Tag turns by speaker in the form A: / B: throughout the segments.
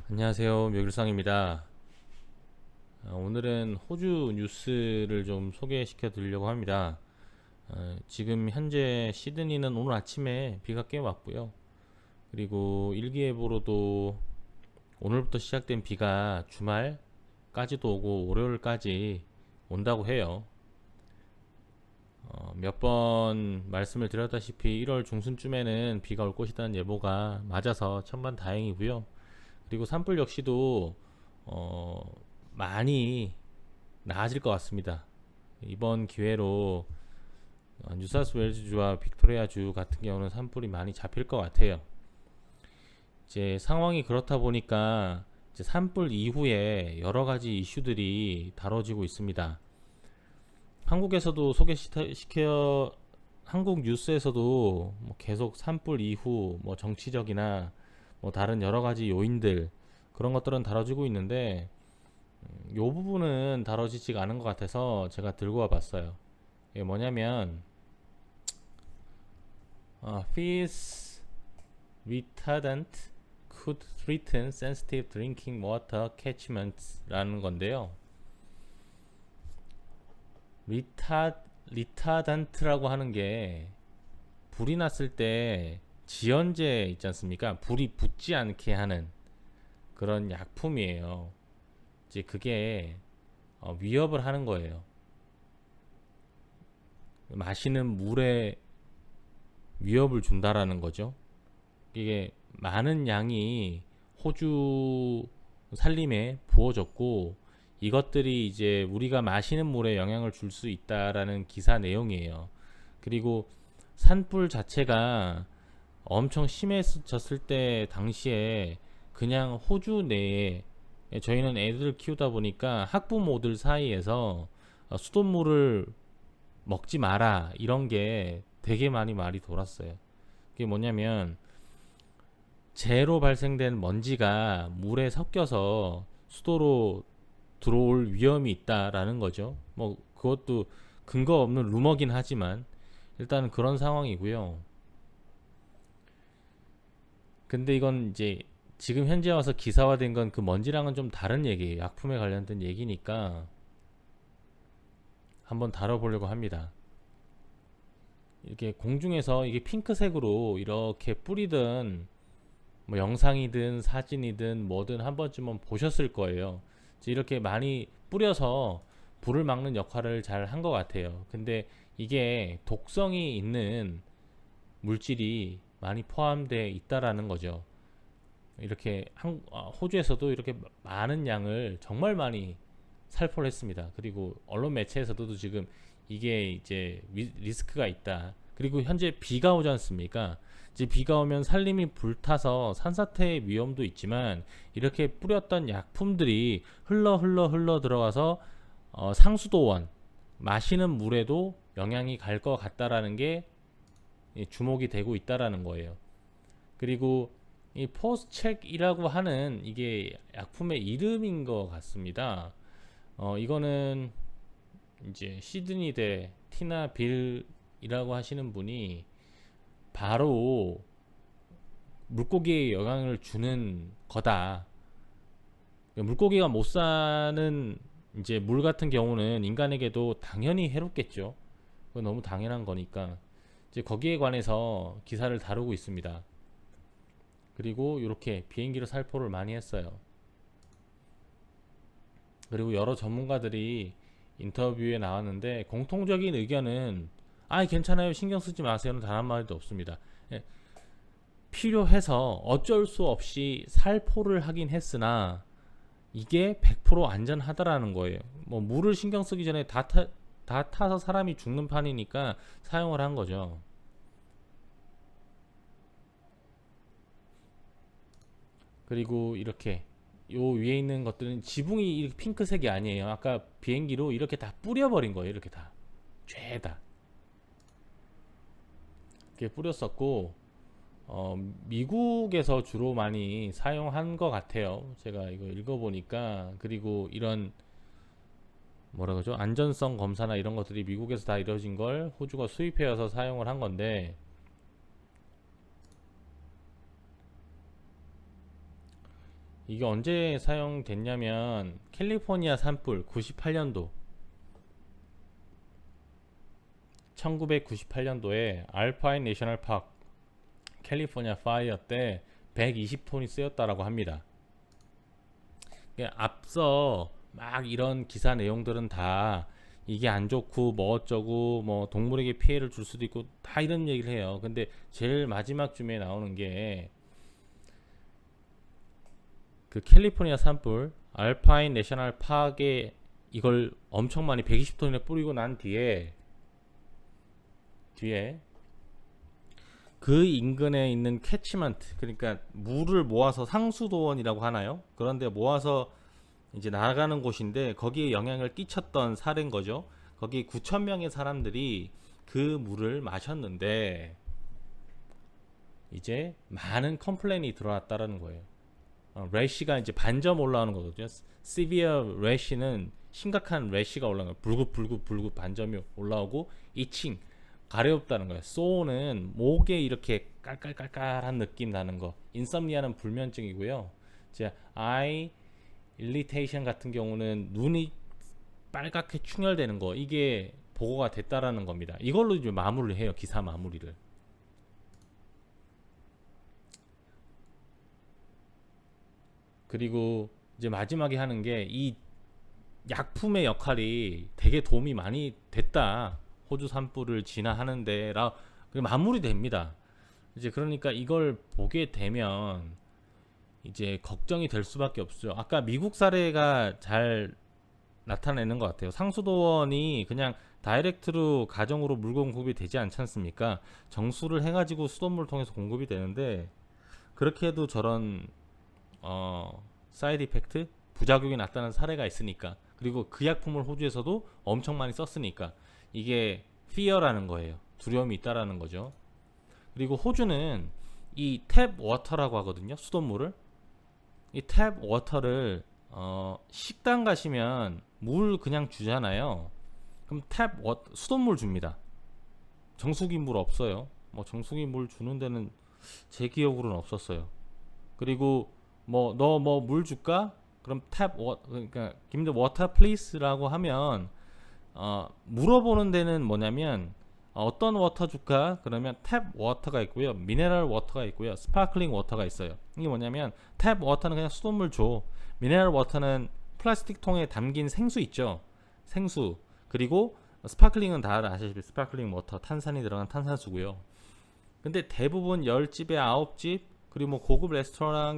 A: 안녕하세요. 묘길상입니다. 오늘은 호주 뉴스를 좀 소개시켜 드리려고 합니다. 지금 현재 시드니는 오늘 아침에 비가 꽤 왔고요. 그리고 일기예보로도 오늘부터 시작된 비가 주말까지도 오고 월요일까지 온다고 해요. 몇 번 말씀을 드렸다시피 1월 중순쯤에는 비가 올 것이라는 예보가 맞아서 천만다행이고요. 그리고 산불 역시도 어, 많이 나아질 것 같습니다. 이번 기회로 뉴사우스웨일즈주와 빅토리아주 같은 경우는 산불이 많이 잡힐 것 같아요. 이제 상황이 그렇다 보니까 이제 산불 이후에 여러 가지 이슈들이 다뤄지고 있습니다. 한국에서도 소개시켜 한국 뉴스에서도 뭐 계속 산불 이후 뭐 정치적이나 뭐 다른 여러 가지 요인들 그런 것들은 다뤄지고 있는데 이 부분은 다뤄지지가 않은 것 같아서 제가 들고 와봤어요. 이게 뭐냐면 Fees retardant could threaten sensitive drinking water catchments라는 건데요. 리타던트라고 하는 게 불이 났을 때 지연제 있지 않습니까? 불이 붙지 않게 하는 그런 약품이에요. 이제 그게 위협을 하는 거예요. 마시는 물에 위협을 준다라는 거죠. 이게 많은 양이 호주 산림에 부어졌고 이것들이 이제 우리가 마시는 물에 영향을 줄 수 있다라는 기사 내용이에요. 그리고 산불 자체가 엄청 심해졌을 때 당시에 그냥 호주 내에 저희는 애들 키우다 보니까 학부모들 사이에서 수돗물을 먹지 마라 이런 게 되게 많이 말이 돌았어요. 그게 뭐냐면 재로 발생된 먼지가 물에 섞여서 수도로 들어올 위험이 있다라는 거죠. 뭐 그것도 근거 없는 루머긴 하지만 일단 그런 상황이고요. 근데 이건 이제 지금 현재 와서 기사화된 건 그 먼지랑은 좀 다른 얘기예요. 약품에 관련된 얘기니까 한번 다뤄보려고 합니다. 이렇게 공중에서 이게 핑크색으로 이렇게 뿌리든 뭐 영상이든 사진이든 뭐든 한 번쯤은 보셨을 거예요. 이렇게 많이 뿌려서 불을 막는 역할을 잘 한 것 같아요. 근데 이게 독성이 있는 물질이 많이 포함되어 있다라는 거죠. 이렇게 호주에서도 이렇게 많은 양을 정말 많이 살포를 했습니다. 그리고 언론 매체에서도 지금 이게 이제 리스크가 있다. 그리고 현재 비가 오지 않습니까? 이제 비가 오면 산림이 불타서 산사태의 위험도 있지만 이렇게 뿌렸던 약품들이 흘러 들어가서 상수도원 마시는 물에도 영향이 갈 것 같다라는 게 주목이 되고 있다라는 거예요. 그리고 이 포스책이라고 하는 이게 약품의 이름인 것 같습니다. 이거는 이제 시드니대 티나 빌이라고 하시는 분이 바로 물고기에 영향을 주는 거다. 물고기가 못 사는 이제 물 같은 경우는 인간에게도 당연히 해롭겠죠. 그건 너무 당연한 거니까 이제 거기에 관해서 기사를 다루고 있습니다. 그리고 이렇게 비행기로 살포를 많이 했어요. 그리고 여러 전문가들이 인터뷰에 나왔는데 공통적인 의견은 괜찮아요, 신경 쓰지 마세요는 단 한마디도 없습니다. 예, 필요해서 어쩔 수 없이 살포를 하긴 했으나 이게 100% 안전하다라는 거예요. 뭐 물을 신경 쓰기 전에 다 타서 사람이 죽는 판이니까 사용을 한 거죠. 그리고 이렇게 요 위에 있는 것들은 지붕이 이렇게 핑크색이 아니에요. 아까 비행기로 이렇게 다 뿌려버린 거예요. 이렇게 다 죄다 이렇게 뿌렸었고 미국에서 주로 많이 사용한 것 같아요. 제가 이거 읽어보니까. 그리고 이런 뭐라 그러죠, 안전성 검사나 이런 것들이 미국에서 다 이루어진 걸 호주가 수입해와서 사용을 한 건데 이게 언제 사용됐냐면 캘리포니아 산불 98년도 1998년도에 알파인 내셔널 파크 캘리포니아 파이어 때 120톤이 쓰였다라고 합니다. 앞서 막 이런 기사 내용들은 다 이게 안 좋고 뭐 어쩌고 뭐 동물에게 피해를 줄 수도 있고 다 이런 얘기를 해요. 근데 제일 마지막 쯤에 나오는 게 그 캘리포니아 산불 알파인 내셔널 파크에 이걸 엄청 많이 120톤이나 뿌리고 난 뒤에 그 인근에 있는 캐치먼트, 그러니까 물을 모아서 상수도원이라고 하나요? 그런데 모아서 이제 나가는 곳인데 거기에 영향을 끼쳤던 사례인 거죠. 거기 9천 명의 사람들이 그 물을 마셨는데 이제 많은 컴플레인이 들어왔다라는 거예요. 래시가 이제 반점 올라오는 거거든요. severe 래시는 심각한 래시가 올라오는 거예요. 불긋 반점이 올라오고 이칭 가렵다는 거예요. 소는 목에 이렇게 깔깔깔깔한 느낌 나는 거. 인썸니아는 불면증이고요. 이제 아이 일리테이션 같은 경우는 눈이 빨갛게 충혈되는 거, 이게 보고가 됐다라는 겁니다. 이걸로 이제 마무리를 해요. 기사 마무리를. 그리고 이제 마지막에 하는 게 이 약품의 역할이 되게 도움이 많이 됐다. 호주 산불을 진화하는데 마무리됩니다. 이제 그러니까 이걸 보게 되면 이제 걱정이 될 수밖에 없죠. 아까 미국 사례가 잘 나타내는 것 같아요. 상수도원이 그냥 다이렉트로 가정으로 물 공급이 되지 않지 않습니까? 정수를 해가지고 수돗물을 통해서 공급이 되는데 그렇게 해도 저런 사이드 이펙트 부작용이 나타나는 사례가 있으니까, 그리고 그 약품을 호주에서도 엄청 많이 썼으니까 이게 fear라는 거예요. 두려움이 있다라는 거죠. 그리고 호주는 이 탭 워터라고 하거든요. 수돗물을. 이 탭 워터를 식당 가시면 물 그냥 주잖아요. 그럼 수돗물 줍니다. 정수기 물 없어요. 뭐 정수기 물 주는 데는 제 기억으로는 없었어요. 그리고 뭐 너 뭐 물 줄까? 그럼 그러니까 give me the water please라고 하면 물어보는 데는 뭐냐면 어떤 워터 줄까? 그러면 탭 워터가 있고요, 미네랄 워터가 있고요, 스파클링 워터가 있어요. 이게 뭐냐면 탭 워터는 그냥 수돗물 줘. 미네랄 워터는 플라스틱 통에 담긴 생수 있죠. 생수. 그리고 스파클링은 다 아시다시피 스파클링 워터, 탄산이 들어간 탄산수고요. 근데 대부분 10집에 9집, 그리고 뭐 고급 레스토랑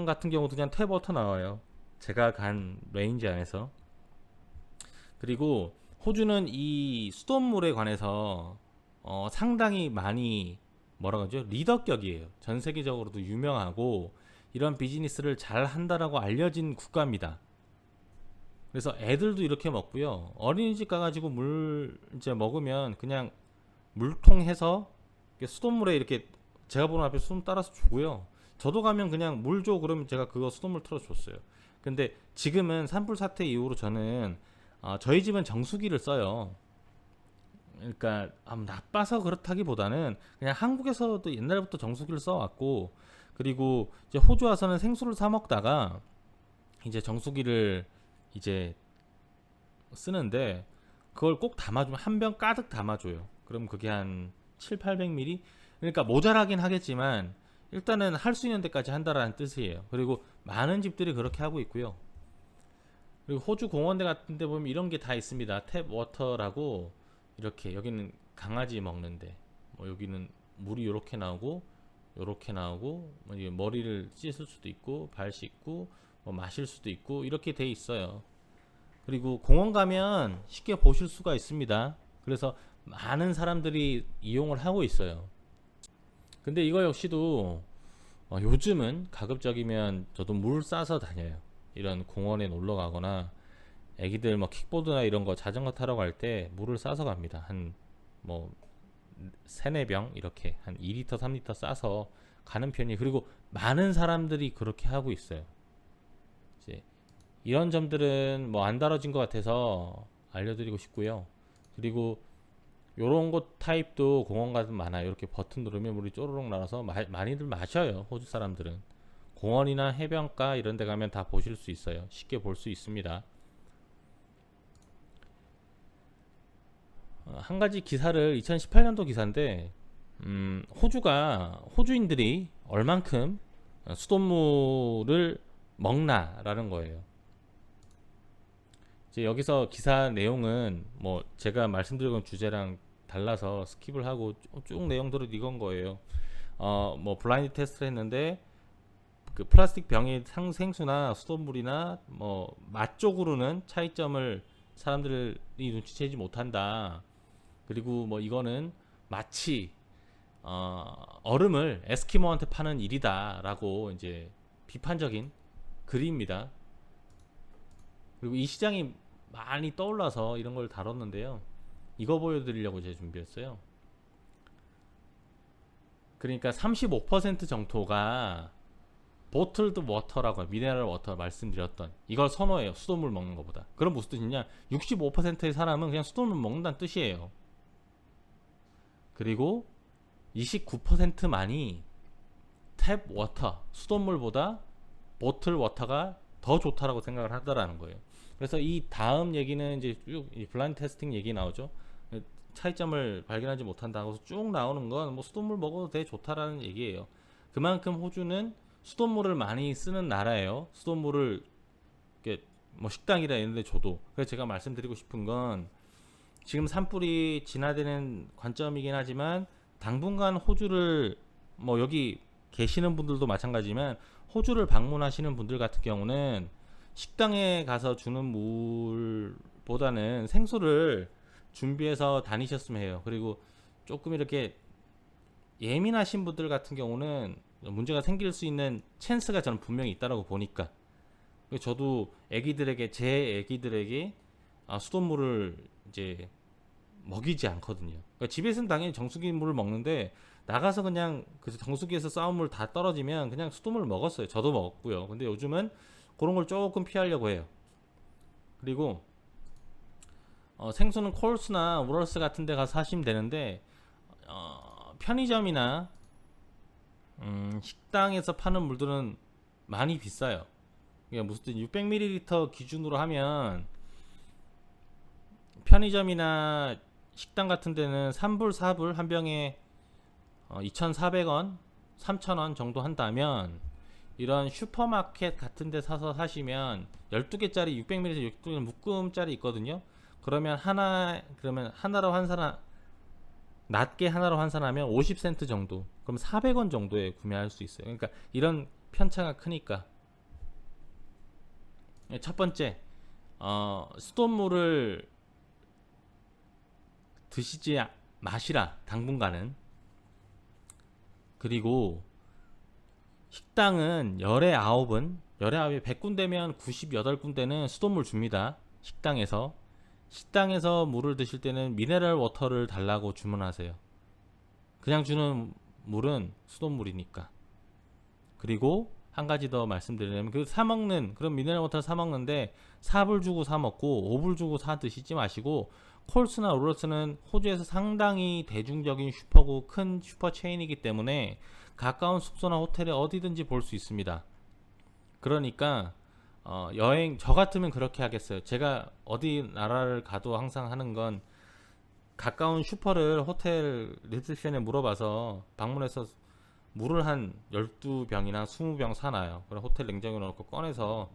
A: 같은 경우도 그냥 탭 워터 나와요. 제가 간 레인지 안에서. 그리고 호주는 이 수돗물에 관해서 상당히 많이 뭐라고 하죠? 리더격이에요. 전 세계적으로도 유명하고 이런 비즈니스를 잘 한다라고 알려진 국가입니다. 그래서 애들도 이렇게 먹고요. 어린이집 가가지고 물 이제 먹으면 그냥 물통 해서 수돗물에 이렇게 제가 보는 앞에 수돗물 따라서 주고요. 저도 가면 그냥 물 줘 그러면 제가 그거 수돗물 틀어 줬어요. 근데 지금은 산불 사태 이후로 저는 저희 집은 정수기를 써요. 그러니까 나빠서 그렇다기보다는 그냥 한국에서도 옛날부터 정수기를 써왔고, 그리고 이제 호주 와서는 생수를 사 먹다가 이제 정수기를 이제 쓰는데 그걸 꼭 담아주면 한 병 가득 담아줘요. 그럼 그게 한 700~800ml? 그러니까 모자라긴 하겠지만 일단은 할 수 있는 데까지 한다라는 뜻이에요. 그리고 많은 집들이 그렇게 하고 있고요. 그리고 호주 공원대 같은 데 보면 이런 게 다 있습니다. 탭 워터라고, 이렇게 여기는 강아지 먹는데 뭐 여기는 물이 이렇게 나오고 요렇게 나오고 뭐 머리를 씻을 수도 있고 발 씻고 뭐 마실 수도 있고 이렇게 돼 있어요. 그리고 공원 가면 쉽게 보실 수가 있습니다. 그래서 많은 사람들이 이용을 하고 있어요. 근데 이거 역시도 요즘은 가급적이면 저도 물 싸서 다녀요. 이런 공원에 놀러 가거나 애기들 뭐 킥보드나 이런 거 자전거 타러 갈 때 물을 싸서 갑니다. 한 뭐 3~4병 이렇게 한 2리터 3리터 싸서 가는 편이. 그리고 많은 사람들이 그렇게 하고 있어요. 이제 이런 점들은 뭐 안 다뤄진 것 같아서 알려드리고 싶고요. 그리고 요런 것 타입도 공원 가면 많아요. 이렇게 버튼 누르면 물이 쪼르륵 나와서 많이들 마셔요. 호주 사람들은 공원이나 해변가 이런 데 가면 다 보실 수 있어요. 쉽게 볼 수 있습니다. 한 가지 기사를 2018년도 기사인데 호주인들이 얼만큼 수돗물을 먹나라는 거예요. 이제 여기서 기사 내용은 뭐 제가 말씀드린 주제랑 달라서 스킵을 하고 쭉 내용들은 이건 거예요. 뭐 블라인드 테스트를 했는데 그 플라스틱 병의 생수나 수돗물이나 뭐 맛 쪽으로는 차이점을 사람들이 눈치채지 못한다. 그리고 뭐 이거는 마치 얼음을 에스키모한테 파는 일이다라고 이제 비판적인 글입니다. 그리고 이 시장이 많이 떠올라서 이런 걸 다뤘는데요. 이거 보여드리려고 제가 준비했어요. 그러니까 35% 정도가 보틀드 워터라고 미네랄 워터 말씀드렸던 이걸 선호해요. 수돗물 먹는 것보다. 그럼 무슨 뜻이냐? 65%의 사람은 그냥 수돗물 먹는다는 뜻이에요. 그리고 29%만이 탭 워터, 수돗물보다 보틀 워터가 더 좋다라고 생각을 하더라는 거예요. 그래서 이 다음 얘기는 이제 쭉 블라인드 테스팅 얘기 나오죠. 차이점을 발견하지 못한다고 쭉 나오는 건 뭐 수돗물 먹어도 되게 좋다라는 얘기예요. 그만큼 호주는 수돗물을 많이 쓰는 나라예요. 수돗물을 이렇게 뭐 식당이라 이런 데 줘도. 그래서 제가 말씀드리고 싶은 건 지금 산불이 진화되는 관점이긴 하지만 당분간 호주를 뭐 여기 계시는 분들도 마찬가지지만 호주를 방문하시는 분들 같은 경우는 식당에 가서 주는 물보다는 생수를 준비해서 다니셨으면 해요. 그리고 조금 이렇게 예민하신 분들 같은 경우는 문제가 생길 수 있는 찬스가 저는 분명히 있다라고 보니까 저도 제 애기들에게 수돗물을 이제 먹이지 않거든요. 그러니까 집에서는 당연히 정수기 물을 먹는데 나가서 그냥 그 정수기에서 싸운 물 다 떨어지면 그냥 수돗물 먹었어요. 저도 먹었고요. 근데 요즘은 그런 걸 조금 피하려고 해요. 그리고 생수는 콜스나 우럴스 같은 데 가서 사시면 되는데 편의점이나 식당에서 파는 물들은 많이 비싸요. 그러니까 무슨 600ml 기준으로 하면 편의점이나 식당 같은 데는 3불, 4불 한 병에 2,400원, 3,000원 정도 한다면 이런 슈퍼마켓 같은 데 사서 사시면 12개짜리 600ml 6개짜리 묶음짜리 있거든요. 그러면 하나로 환산 낮게 하나로 환산하면 50센트 정도. 그럼 400원 정도에 구매할 수 있어요. 그러니까 이런 편차가 크니까. 첫 번째, 수돗물을 드시지 마시라. 당분간은. 그리고 식당은 열에 100군데면 98군데는 수돗물 줍니다. 식당에서 물을 드실 때는 미네랄 워터를 달라고 주문하세요. 그냥 주는 물은 수돗물이니까. 그리고 한 가지 더 말씀드리려면 그럼 미네랄 워터를 사 먹는데 4불 주고 사 먹고 5불 주고 사 드시지 마시고 콜스나 우럴스는 호주에서 상당히 대중적인 슈퍼고 큰 슈퍼 체인이기 때문에 가까운 숙소나 호텔에 어디든지 볼 수 있습니다. 그러니까 여행 저 같으면 그렇게 하겠어요. 제가 어디 나라를 가도 항상 하는 건 가까운 슈퍼를 호텔 리셉션에 물어봐서 방문해서 물을 한 12병이나 20병 사놔요. 그럼 호텔 냉장고에 넣고 꺼내서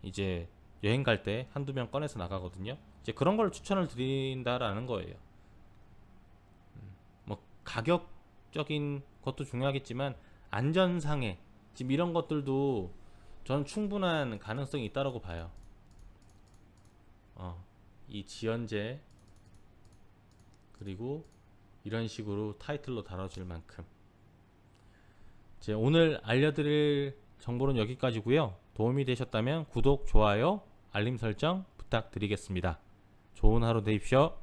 A: 이제 여행 갈 때 한두 병 꺼내서 나가거든요. 이제 그런 걸 추천을 드린다라는 거예요. 뭐 가격적인 것도 중요하겠지만 안전상에 지금 이런 것들도 저는 충분한 가능성이 있다고 봐요. 이 지연제 그리고 이런 식으로 타이틀로 다뤄질 만큼 오늘 알려드릴 정보는 여기까지고요. 도움이 되셨다면 구독, 좋아요, 알림 설정 부탁드리겠습니다. 좋은 하루 되십시오.